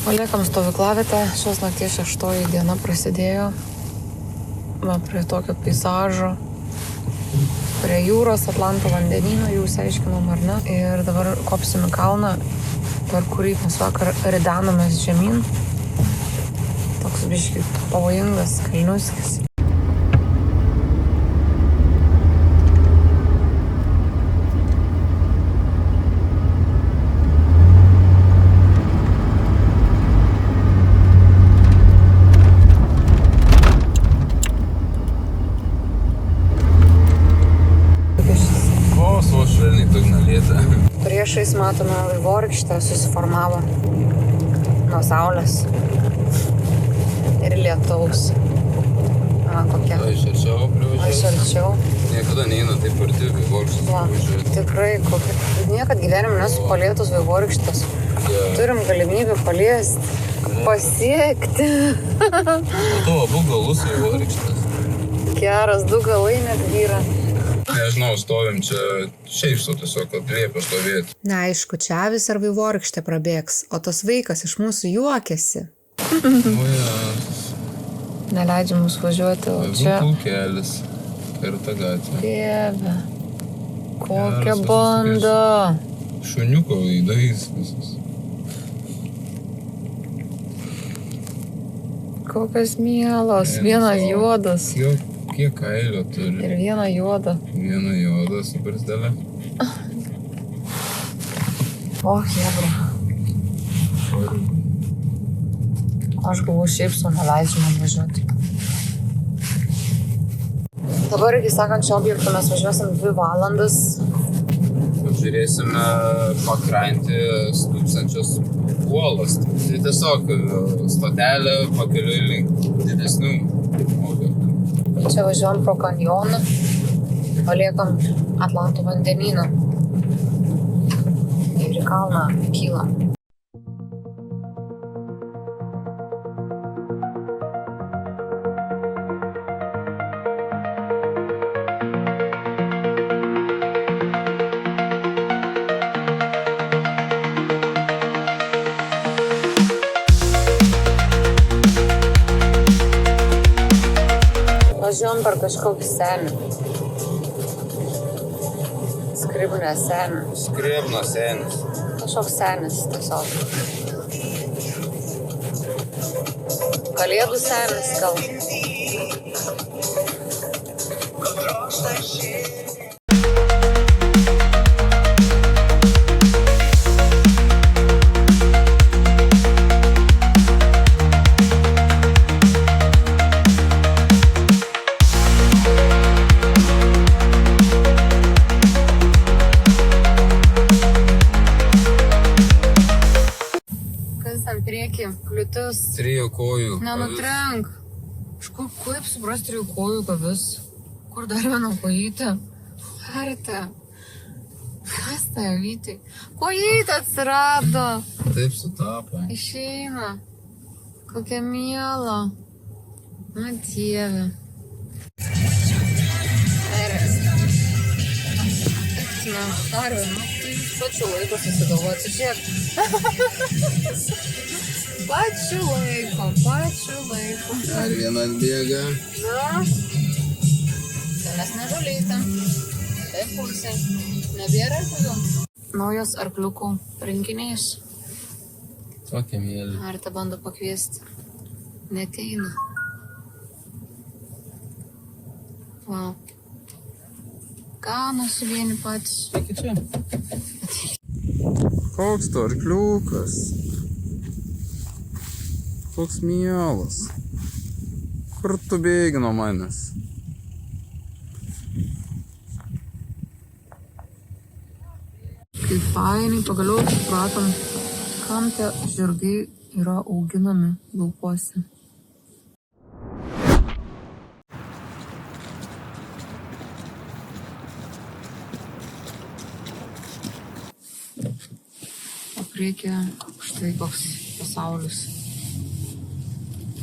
Paliekam stovyklavietę, šios nakties 6 diena prasidėjo. Va, prie tokio peizažo, prie jūros, Atlanto vandenyno, jau išsiaiškinom ar ne. Ir dabar kopsim į kalną, per kurį mes vakar ridenomės žemyn. Toks biškai pavojingas kalniuskis. Priešais matome vaivorykštę susiformavo nuo saulės ir lietaus. Kokia? Aš arčiau privažiuosiu. Aš arčiau. Niekada neina taip arti vaivorykštės privažiuoti. Tikrai, niekad gyvenime nesu palietus vaivorykštės. Turim galimybę paliesti, pasiekti. Matau abu galus vaivorykštės. Geras, 2 galai net vyra. Nežinau, stovim čia šiaip su tiesiog, kad liepia stovėti. Neaišku, čia avis ar vaivorykštė prabėgs, o tas vaikas iš mūsų juokiasi. Neleidžia mums važiuoti, o čia... Pulkelis, kerta gatvė. Dieve, kokia banda. Šuniuko veidais visus. Kokios mielos, vienas juodas. Jau kiek kailio turi. Ir vieną juodą. Vieną juodą su barzdelė. O, jebra. Aš galvoju, šiaip su neleidžiu man važiuoti. Dabar iki sekančio objekto mes važiuosim 2 valandas. Apžiūrėsime pakrantį stūksančios uolas. Tai tiesiog stotelė pakeliui link didesnių objektų. Čia važiuojam pro kanjoną, paliekam Atlanto vandenyną ir į kalną kylam. Važiuojam per kažkokį senį. Skribnę senį. Skribno senis. Kažkoks senis tiesiog. Kalėdų senis gal. Kliūtis. 3 kojų. Nenutrenk. Kaip supras 3 kojų gavis? Kur dar viena kojytė? Arte. Kas tai avytai? Kojytė atsirado. Taip sutapo. Išeina. Kokia miela. Na, Dieve. Eres. Na, noriu. Tai pačiu laiko susigalvoti. Žiūrėk. Pačiu laiko. Dar viena atbėga. Na. Senesnė žolytė. Taip pusė. Nebėra arklių. Naujas arkliukų rinkinys. Tokia mėly. Ar te bando pakviesti? Neteina. Wow. Ganosi vieni patys. Iki čia. Koks to arkliukas? Toks mielas. Kur tu bėgi nuo manęs? Kaip fainai, pagaliau supratom, kam tie žirgai yra auginami laukuose. O priekyje štai koks pasaulis.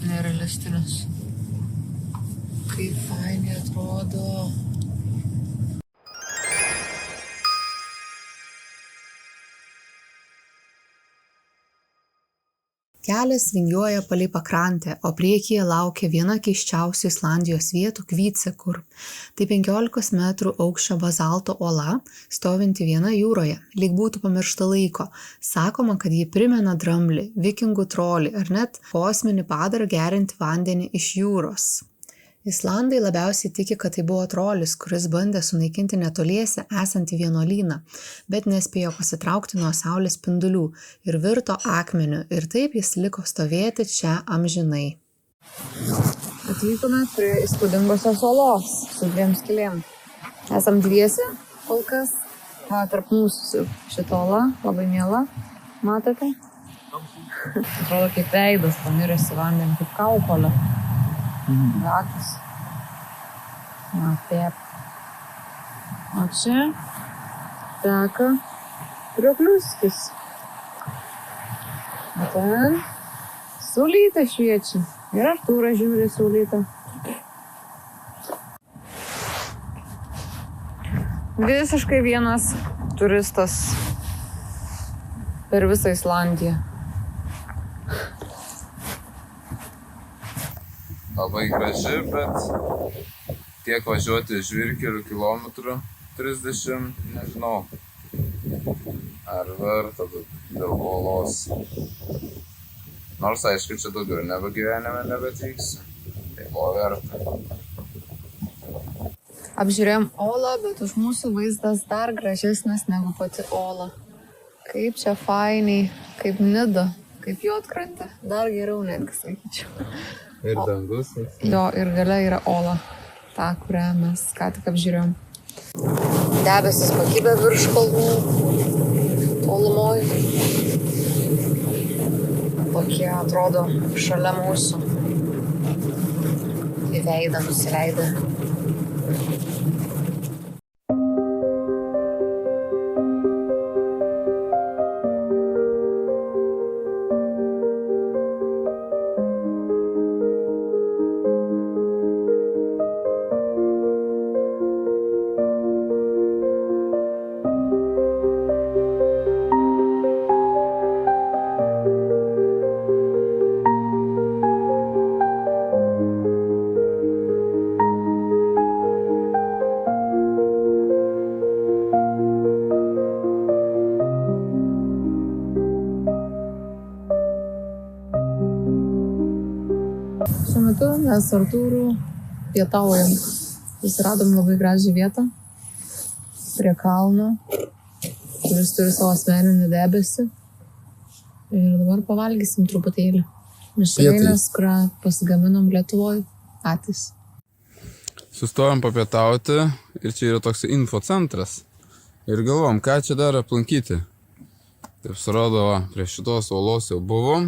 Nerealistinis. Kaip fainai atrodo. Kelias vingiuoja palei pakrantę, o priekyje laukia viena keisčiausių Islandijos vietų Kvitsekur. Tai 15 metrų aukščio bazalto uola, stovinti viena jūroje, lyg būtų pamiršta laiko. Sakoma, kad ji primena dramblį, vikingų trolį ar net kosminį padarą geriantį vandenį iš jūros. Islandai labiausiai tiki, kad tai buvo trolis, kuris bandė sunaikinti netoliese esantį vienuolyną, bet nespėjo pasitraukti nuo saulės spindulių ir virto akmeniu, ir taip jis liko stovėti čia amžinai. Atvykome prie įspūdingosios olos su 2 skylėm. Esam dviesi kol kas. Tarp mūsų šita ola labai miela. Matote? Atrodo kaip veidas pamiręs į vandenį, kaip kaukolė. Akis. Na, taip. O čia teka Kriokliuskis. O ten saulytė šviečia. Ir Artūras žiūri saulytę. Visiškai vienas turistas per visą Islandiją. Labai graži, bet tiek važiuoti žvyrkelių kilometrų 30, nežinau, ar verta dėl olos. Nors aišku, čia daugiau gyvenime nebeatvyksiu. Tai buvo verta. Apžiūrėjom olą, bet už mūsų vaizdas dar gražesnis negu pati ola. Kaip čia fainiai, kaip Nida, kaip Juodkrantė. Dar geriau netgi sakyčiau. Ir dangus. Jo, ir gale yra ola, ta, kurią mes ką tik apžiūrėjom. Debesis pakibę virš kalnų, tolumoj. Tokie atrodo šalia mūsų. Į veidą nusileidę. Šiuo metu mes Artūru pietaujam. Susiradom labai gražią vietą prie kalno, kuris turi savo asmeninį debesį. Ir dabar pavalgysim truputėlį. Mišrainės, kurią pasigaminom Lietuvoje patys. Sustojom papietauti ir čia yra toks infocentras. Ir galvom, ką čia dar aplankyti. Taip surado, prie šitos uolos jau buvom.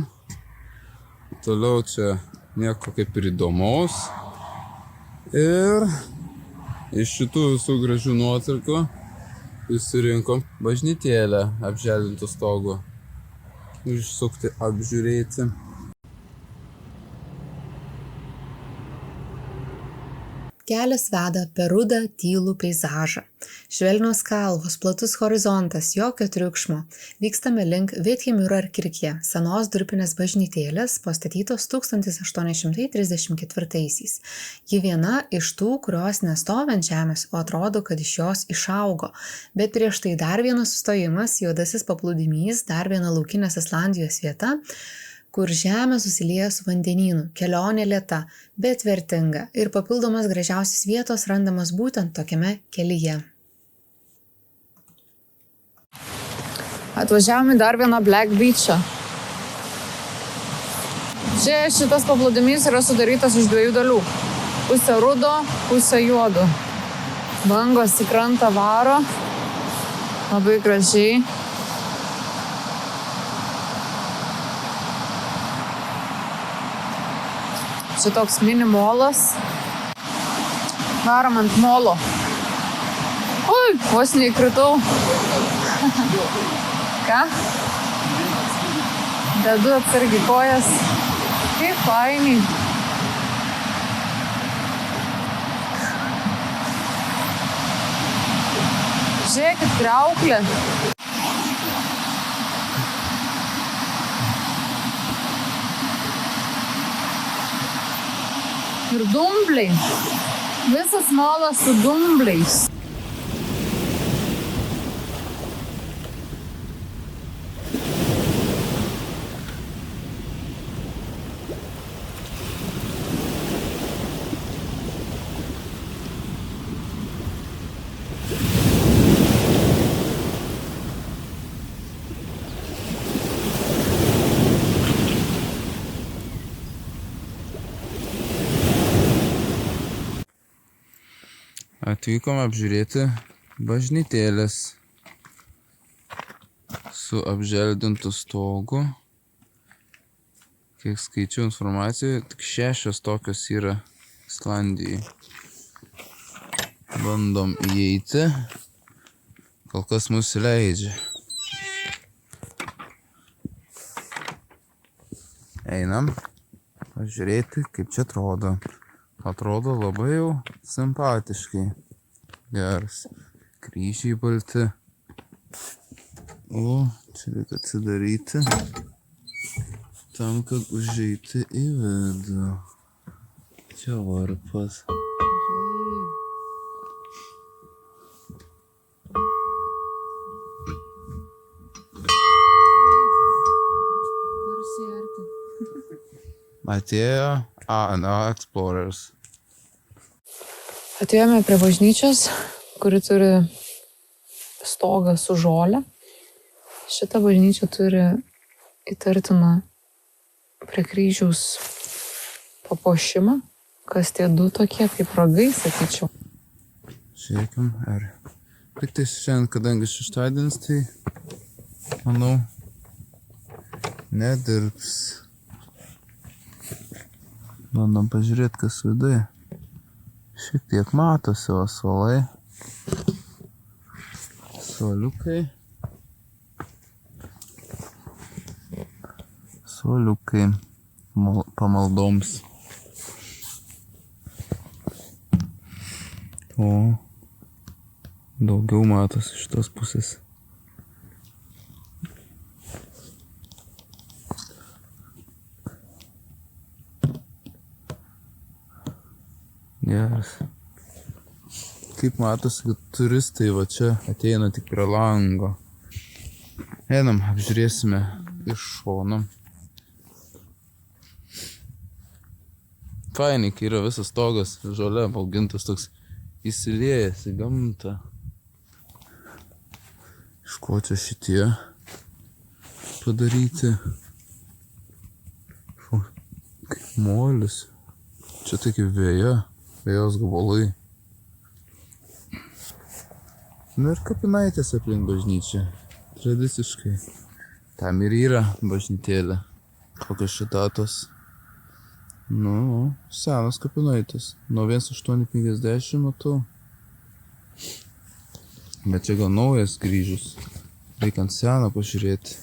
Toliau čia nieko kaip ir įdomaus. Ir iš šitų visų gražių nuotraukų susirinkom bažnytėlę apželdintų stogų. Išsukti, apžiūrėti. Kelias veda per rudą tylų peizažą. Švelnios kalvos, platus horizontas, jokio triukšmo. Vykstame link Vithimurarkirkje, senos durpinės bažnytėlės, pastatytos 1834-aisiais. Ji viena iš tų, kurios nestovi ant žemės, o atrodo, kad iš jos išaugo. Bet prieš tai dar vienas sustojimas, juodasis paplūdimys, dar viena laukinės Islandijos vieta, kur žemė susilieja su vandenynu. Kelionė lėta, bet vertinga. Ir papildomas gražiausios vietos randamas būtent tokiame kelyje. Atvažiavome dar vieną Black Beach'ą. Čia šitas paplūdimys yra sudarytas iš 2 dalių. Pusė rudo, pusė juodo. Bangos į krantą varo. Labai gražiai. Čia toks mini molas. Varom ant molo. Ui, vos neįkritau. Ką? Dedu atsargiai kojas. Kaip fainiai. Žiūrėkit, kriauklė. Ir dumbliai. Visas molas su dumbliais. Atvykome apžiūrėti bažnytėlės su apželdintu stogu. Kiek skaičiau informaciją, tik 6 tokios yra Islandijai. Bandom įeiti, kol kas mus leidžia. Einam pažiūrėti, kaip čia atrodo. Atrodo labai jau simpatiškai. Geras. Kryžiai balti. O, čia reikia atsidaryti. Tam, kad užeiti į vidų. Čia varpas. Atėjo Explorers. Atėjome prie bažnyčios, kuri turi stogą su žole. Šita bažnyčia turi įtartiną prie kryžiaus papuošimą, kas tie 2 tokie kaip ragai, sakyčiau. Žiūrėkim, ar tik tai šiandien, kadangi šeštadienis, tai manau nedirbs. Bandom pažiūrėti, kas viduje. Šiek tiek matosi, o suolai. Suoliukai. Suoliukai pamaldoms. O daugiau matosi iš tos pusės. Geras. Kaip matosi, kad turistai va čia ateina tik prie lango. Einam, apžiūrėsime iš šono. Fainiai, kai yra visas stogas žole apaugintas, toks įsiliejęs į gamtą. Iš ko čia šitie padaryti? Kaip molis. Čia tokie vėjos gabalai. Nu ir kapinaitės aplink bažnyčią. Tradiciškai. Tam ir yra bažnytėlė. Kokios čia datos. Nu, senas kapinaitės. Nuo 1850 matau. Bet čia gal naujas kryžius. Reikia ant seną pažiūrėti.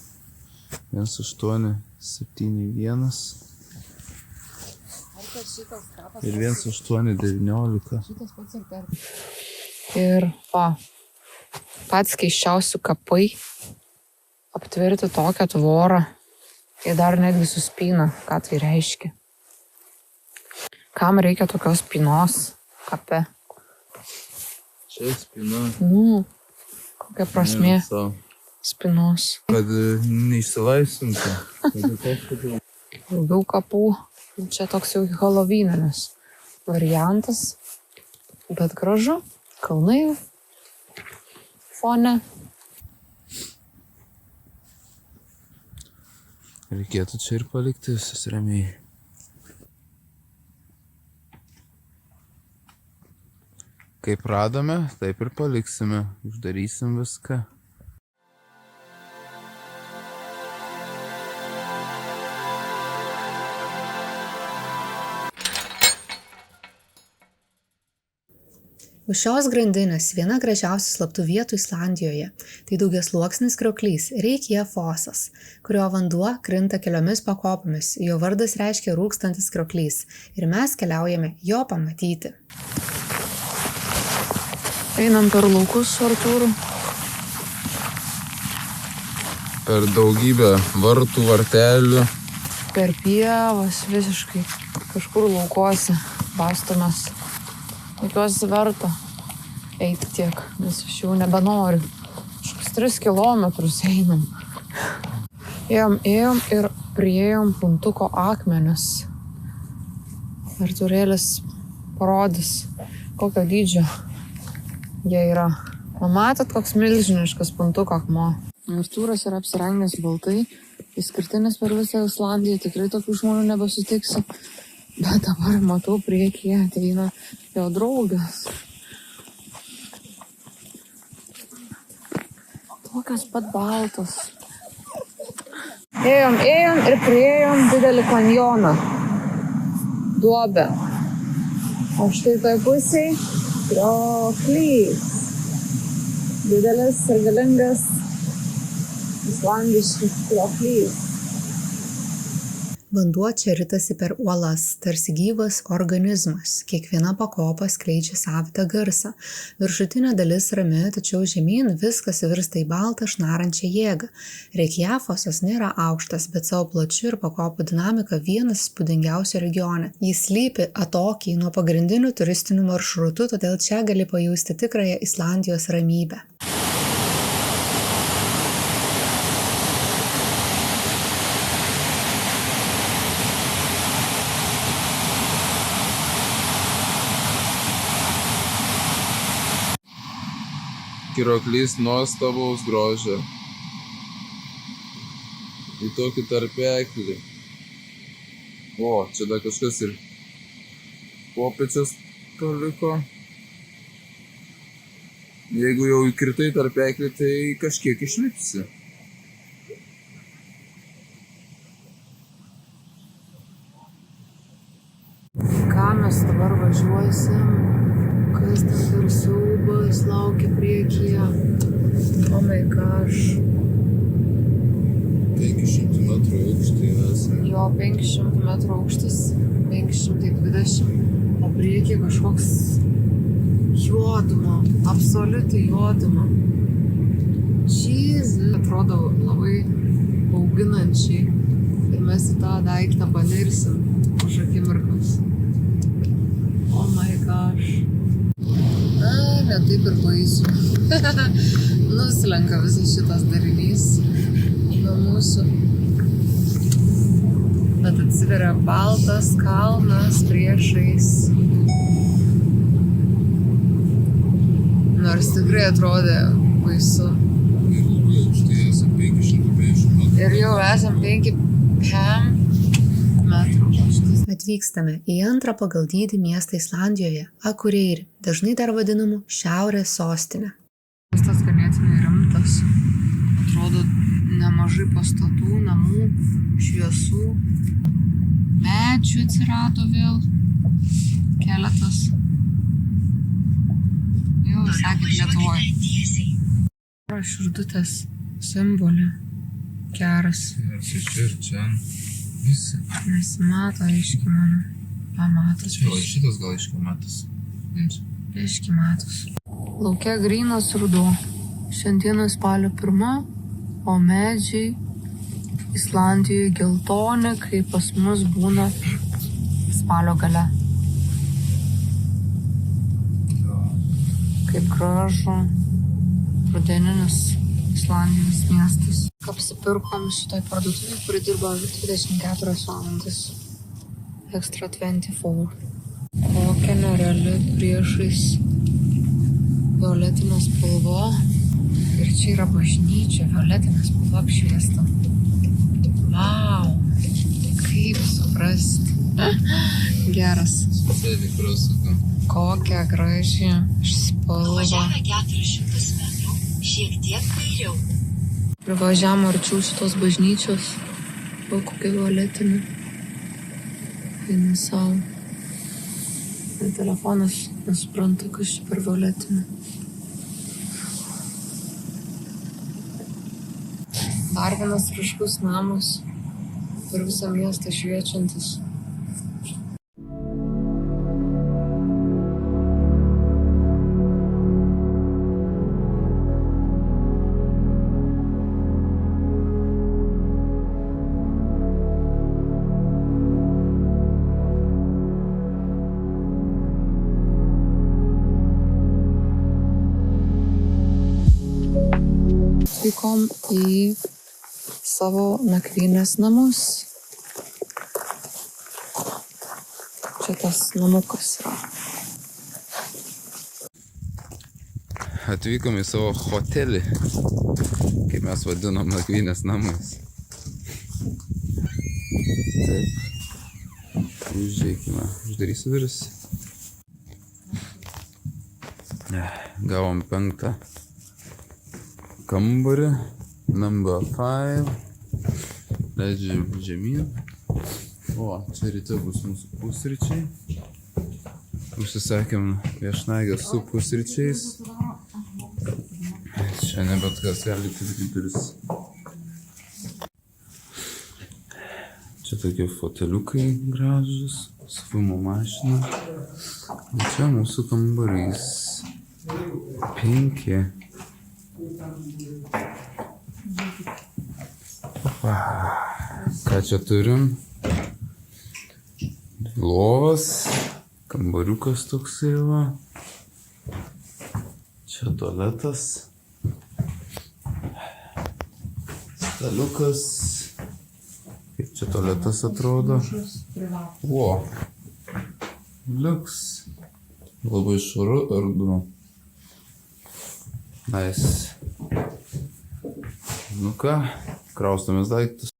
1871. Ir 1819. Ir pats keiščiausių kapai aptvirti tokią tvorą. Jie dar netgi suspyna, ką tai reiškia. Kam reikia tokios spynos kape? Čia spyna. Kokia prasmė spynos. Kad neišsilaisvintų. Daugiau kapų. Čia toks jau halovyninis variantas. Bet gražu. Kalnai fone. Reikėtų čia ir palikti visus ramiai. Kaip radome, taip ir paliksime. Uždarysim viską. Už šios grandinės viena gražiausių slaptų vietų Islandijoje – tai daugiasluoksnis krioklys Reykjafosas, kurio vanduo krinta keliomis pakopomis. Jo vardas reiškia rūkstantis krioklys ir mes keliaujame jo pamatyti. Einam per laukus su Artūru. Per daugybę vartų, vartelių. Per pievas visiškai kažkur laukuose. bastomės. Tikiuosi verta eiti tiek, nes aš jau nebenoriu. Kažkokius 3 kilometrus einam. Ėjom ir priėjom puntuko akmenis. Artūrėlis parodys, kokio dydžio jie yra. Matot, koks milžiniškas puntuko akmuo. Artūras yra apsirengęs baltai, išskirtinis per visą Islandiją, tikrai tokių žmonių nebesutiksi. Bet dabar matau priekyje ateina jo draugas. Tokios pat baltos. Ėjom ir priėjom didelį kanjoną. Duobę. O štai toj pusėj krioklys. Didelis ir galingas islandiškas krioklys. Vanduo čia ritasi per uolas, tarsi gyvas organizmas. Kiekviena pakopa skleidžia savitą garsą. Viršutinė dalis rami, tačiau žemyn viskas virsta į baltą šnarančią jėgą. Reikjavosas nėra aukštas, bet savo plačiu ir pakopų dinamika vienas įspūdingiausių regione. Jis slypi atokiai nuo pagrindinių turistinių maršrutų, todėl čia gali pajusti tikrąją Islandijos ramybę. Krioklys nuostabaus grožio. Į tokį tarpeklį. O, čia dar kažkas ir kopėčias paliko. Jeigu jau įkritai tarpeklį, tai kažkiek išlipsi. Ką mes dabar važiuosim? Kas ten per siaubas laukia priekyje? Oh my gosh. 500 metrų aukštį esame. Jo, 500 metrų aukštis, 520. O priekyje kažkoks juoduma, absoliuti juoduma. Jesus. Atrodo labai bauginančiai. Ir mes į tą daiktą panirsim už akimirkos. Oh my gosh. Ne taip ir baisu. Nuslenka visas šitas darinys nuo mūsų. Bet atsiveria baltas kalnas priešais. Nors tikrai atrodė baisu. Ir labai aukštai esame 550 metrų. Ir jau esam 5 metrų aukštis. Atvykstame į antrą pagal dydį miestą Islandijoje, Akureyri, dažnai dar vadinamu šiaurės sostinė. Miestas ganėtinai rimtas. Atrodo nemažai pastatų, namų, šviesų. Medžių atsirado vėl. Keletas. Jau visai kaip Lietuvoje. Širdutės simbolį. Geras. Ir čia. Visi. Nesimato aiškiai mano. Pamatas. Čia šitas gal aiškiai matas. Aiškiai matos. Lauke grynas ruduo. Šiandieną spalio 1, o medžiai Islandijoje geltoni, kai pas mus būna spalio gale. Kaip gražu rudeninis Islandijos miestas. Apsipirkom šitoj parduotuvėj, kuri dirba 24 valandas. Extra 24. Kokia nereali priešais violetinė spalva. Ir čia yra bažnyčia, violetinė spalva apšviesta. Vau, kaip suprasti. Geras. Specialiai prasuka. Kokia graži spalva. Važiavę 400 metrų, šiek tiek kairiau. Privažiavom arčiau šitos bažnyčios. O kokia violetinė. Eina savo. Ir telefonas nesupranta, kas čia per violetinė. Dar vienas ryškus namas. Per visą miestą šviečiantis. atvykom į savo nakvynės namus. Čia tas namukas yra. Atvykom į savo hotelį, kaip mes vadinam nakvynės namais. Taip. Užeikime. Uždarysiu duris. Gavom 5 kambarį. Number 5. Leidžiu žemyn. O, čia ryte bus mūsų pusryčiai. Užsisakėm viešnagę su pusryčiais. Čia ne bet kas gali atidaryti duris. Čia tokie foteliukai gražus, su filmo mašina. O čia mūsų kambarys. 5. Opa. Ką čia turim? Lovas. Kambariukas toksai va. Čia tualetas. Staliukas. Kaip čia tualetas atrodo? O. Liuks. Labai švaru, erdvu. Nice. Nu ką, kraustomės daiktus.